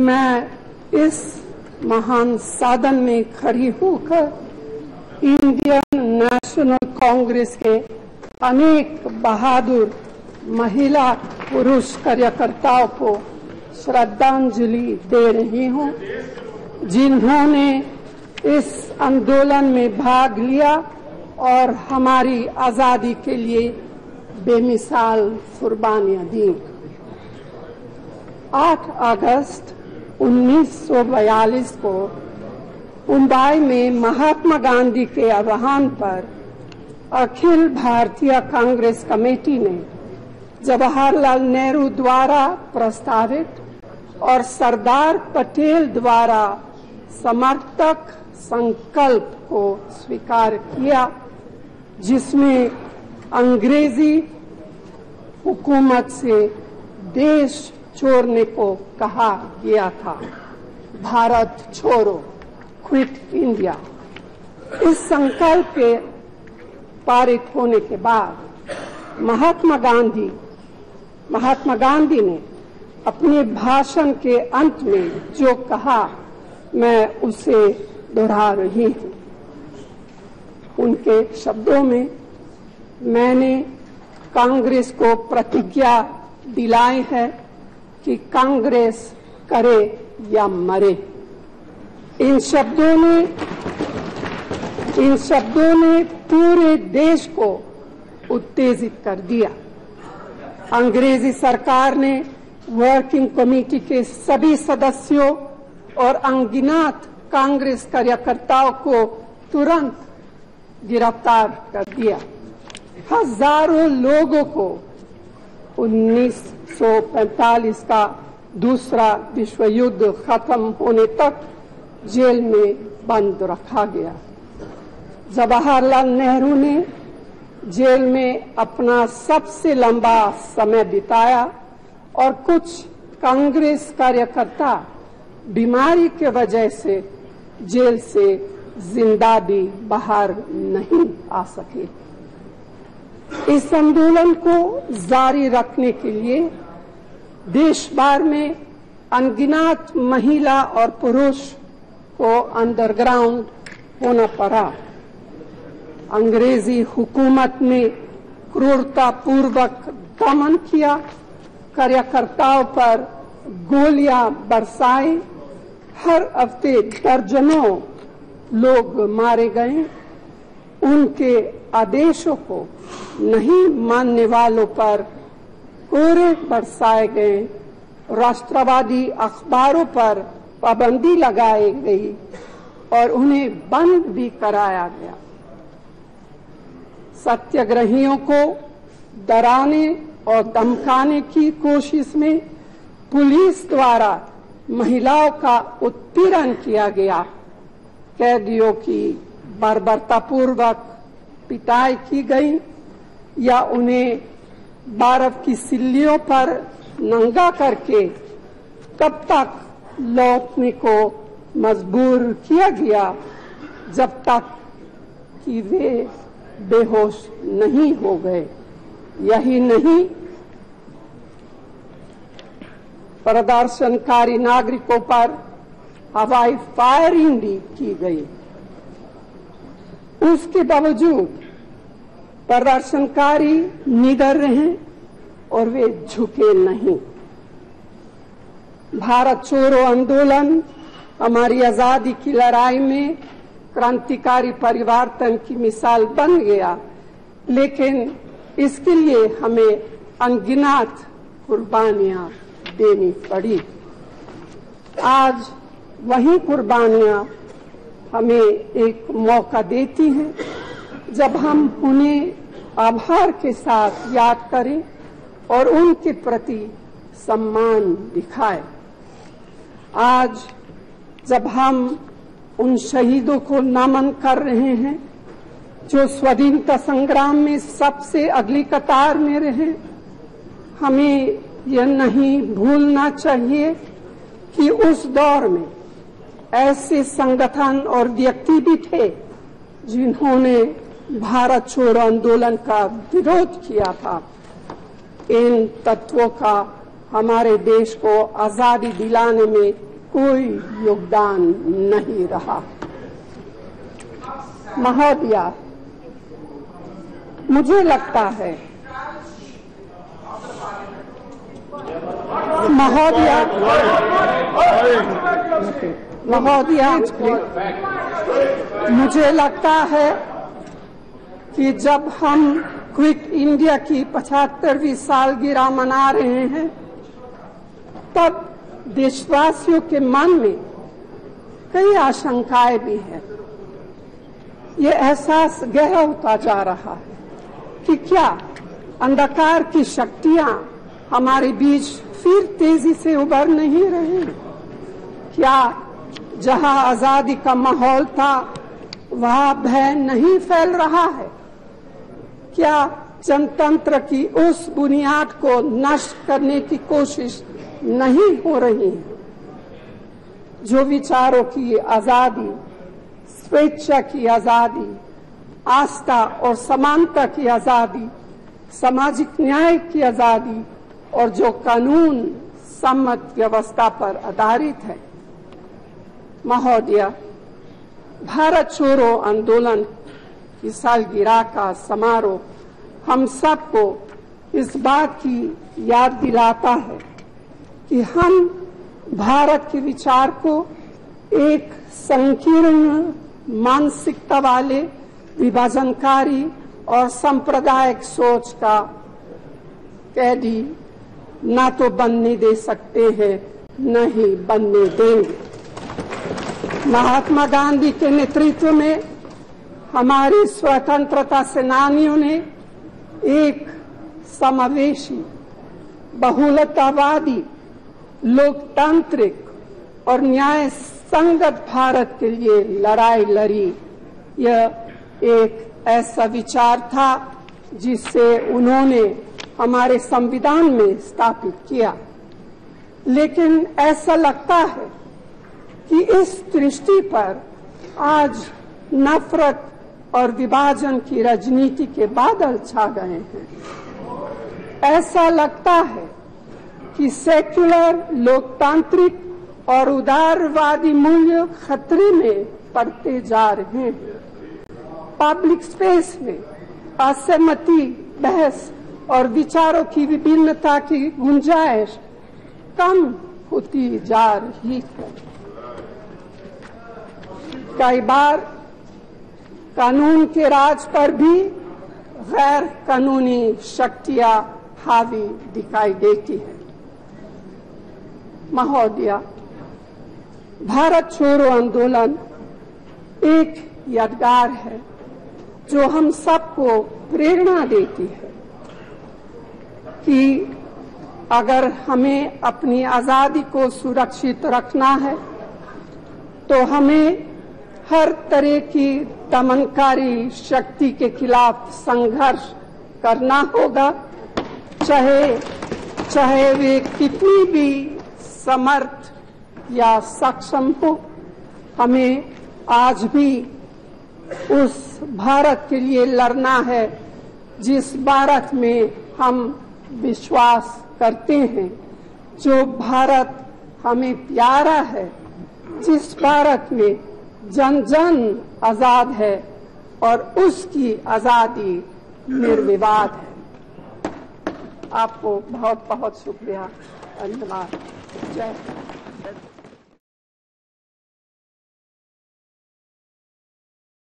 मैं इस महान साधन में खड़ी होकर इंडियन नेशनल कांग्रेस के अनेक बहादुर महिला पुरुष कार्यकर्ताओं को श्रद्धांजलि दे रही हूं, जिन्होंने इस आंदोलन में भाग लिया और हमारी आजादी के लिए बेमिसाल कुर्बानियां दी। 8 अगस्त 1942 को मुंबई में महात्मा गांधी के आह्वान पर अखिल भारतीय कांग्रेस कमेटी ने जवाहरलाल नेहरू द्वारा प्रस्तावित और सरदार पटेल द्वारा समर्थक संकल्प को स्वीकार किया, जिसमें अंग्रेजी हुकूमत से देश छोड़ने को कहा गया था। भारत छोड़ो, क्विट इंडिया। इस संकल्प के पारित होने के बाद महात्मा गांधी ने अपने भाषण के अंत में जो कहा, मैं उसे दोहरा रही हूं। उनके शब्दों में, मैंने कांग्रेस को प्रतिज्ञा दिलाई है कि कांग्रेस करे या मरे। इन शब्दों ने पूरे देश को उत्तेजित कर दिया। अंग्रेजी सरकार ने वर्किंग कमेटी के सभी सदस्यों और अनगिनत कांग्रेस कार्यकर्ताओं को तुरंत गिरफ्तार कर दिया। हजारों लोगों को 1945 का दूसरा विश्व युद्ध खत्म होने तक जेल में बंद रखा गया। जवाहरलाल नेहरू ने जेल में अपना सबसे लंबा समय बिताया और कुछ कांग्रेस कार्यकर्ता बीमारी के वजह से जेल से जिंदा भी बाहर नहीं आ सके। इस आंदोलन को जारी रखने के लिए देश भर में अनगिनत महिला और पुरुष को अंडरग्राउंड होना पड़ा। अंग्रेजी हुकूमत ने क्रूरतापूर्वक दमन किया, कार्यकर्ताओं पर गोलियां बरसाई। हर हफ्ते दर्जनों लोग मारे गए। उनके आदेशों को नहीं मानने वालों पर कोरे बरसाए गए। राष्ट्रवादी अखबारों पर पाबंदी लगाई गई और उन्हें बंद भी कराया गया। सत्याग्रहियों को डराने और धमकाने की कोशिश में पुलिस द्वारा महिलाओं का उत्पीड़न किया गया। कैदियों की बर्बरतापूर्वक पिटाई की गई या उन्हें बर्फ की सिल्लियों पर नंगा करके तब तक लौटने को मजबूर किया गया जब तक कि वे बेहोश नहीं हो गए। यही नहीं, प्रदर्शनकारी नागरिकों पर हवाई फायरिंग भी की गई। उसके बावजूद प्रदर्शनकारी निडर रहे और वे झुके नहीं। भारत छोड़ो आंदोलन हमारी आजादी की लड़ाई में क्रांतिकारी परिवर्तन की मिसाल बन गया, लेकिन इसके लिए हमें अनगिनत कुर्बानियां देनी पड़ी। आज वही कुर्बानियां हमें एक मौका देती हैं जब हम उन्हें आभार के साथ याद करें और उनके प्रति सम्मान दिखाएं। आज जब हम उन शहीदों को नमन कर रहे हैं जो स्वाधीनता संग्राम में सबसे अगली कतार में रहे, हमें यह नहीं भूलना चाहिए कि उस दौर में ऐसे संगठन और व्यक्ति भी थे जिन्होंने भारत छोड़ो आंदोलन का विरोध किया था। इन तत्वों का हमारे देश को आजादी दिलाने में कोई योगदान नहीं रहा। महोदया, मुझे लगता है महोदया मुझे लगता है कि जब हम क्विट इंडिया की 75वीं सालगिरह मना रहे हैं, तब देशवासियों के मन में कई आशंकाएं भी हैं। ये एहसास गहरा होता जा रहा है कि क्या अंधकार की शक्तियां हमारे बीच फिर तेजी से उभर नहीं रही? क्या जहां आजादी का माहौल था वहां भय नहीं फैल रहा है? क्या जनतंत्र की उस बुनियाद को नष्ट करने की कोशिश नहीं हो रही है? जो विचारों की आजादी, स्वेच्छा की आजादी, आस्था और समानता की आजादी, सामाजिक न्याय की आजादी और जो कानून सम्मत व्यवस्था पर आधारित है। महोदया, भारत छोड़ो आंदोलन की सालगिरह का समारोह हम सबको इस बात की याद दिलाता है कि हम भारत के विचार को एक संकीर्ण मानसिकता वाले, विभाजनकारी और सांप्रदायिक सोच का कैदी न तो बनने दे सकते हैं, न ही बनने देंगे। महात्मा गांधी के नेतृत्व में हमारे स्वतंत्रता सेनानियों ने एक समावेशी, बहुलतावादी, लोकतांत्रिक और न्याय संगत भारत के लिए लड़ाई लड़ी। यह एक ऐसा विचार था जिसे उन्होंने हमारे संविधान में स्थापित किया। लेकिन ऐसा लगता है कि इस दृष्टि पर आज नफरत और विभाजन की राजनीति के बादल छा गए हैं। ऐसा लगता है कि सेक्युलर, लोकतांत्रिक और उदारवादी मूल्य खतरे में पड़ते जा रहे हैं। पब्लिक स्पेस में असहमति, बहस और विचारों की विभिन्नता की गुंजाइश कम होती जा रही है। कई बार कानून के राज पर भी गैर कानूनी शक्तियां हावी दिखाई देती है। महोदया, भारत छोड़ो आंदोलन एक यादगार है जो हम सबको प्रेरणा देती है कि अगर हमें अपनी आजादी को सुरक्षित रखना है तो हमें हर तरह की दमनकारी शक्ति के खिलाफ संघर्ष करना होगा, चाहे वे कितनी भी समर्थ या सक्षम हो। हमें आज भी उस भारत के लिए लड़ना है जिस भारत में हम विश्वास करते हैं, जो भारत हमें प्यारा है, जिस भारत में जन जन आजाद है और उसकी आजादी निर्विवाद है। आपको बहुत बहुत शुक्रिया, धन्यवाद। जय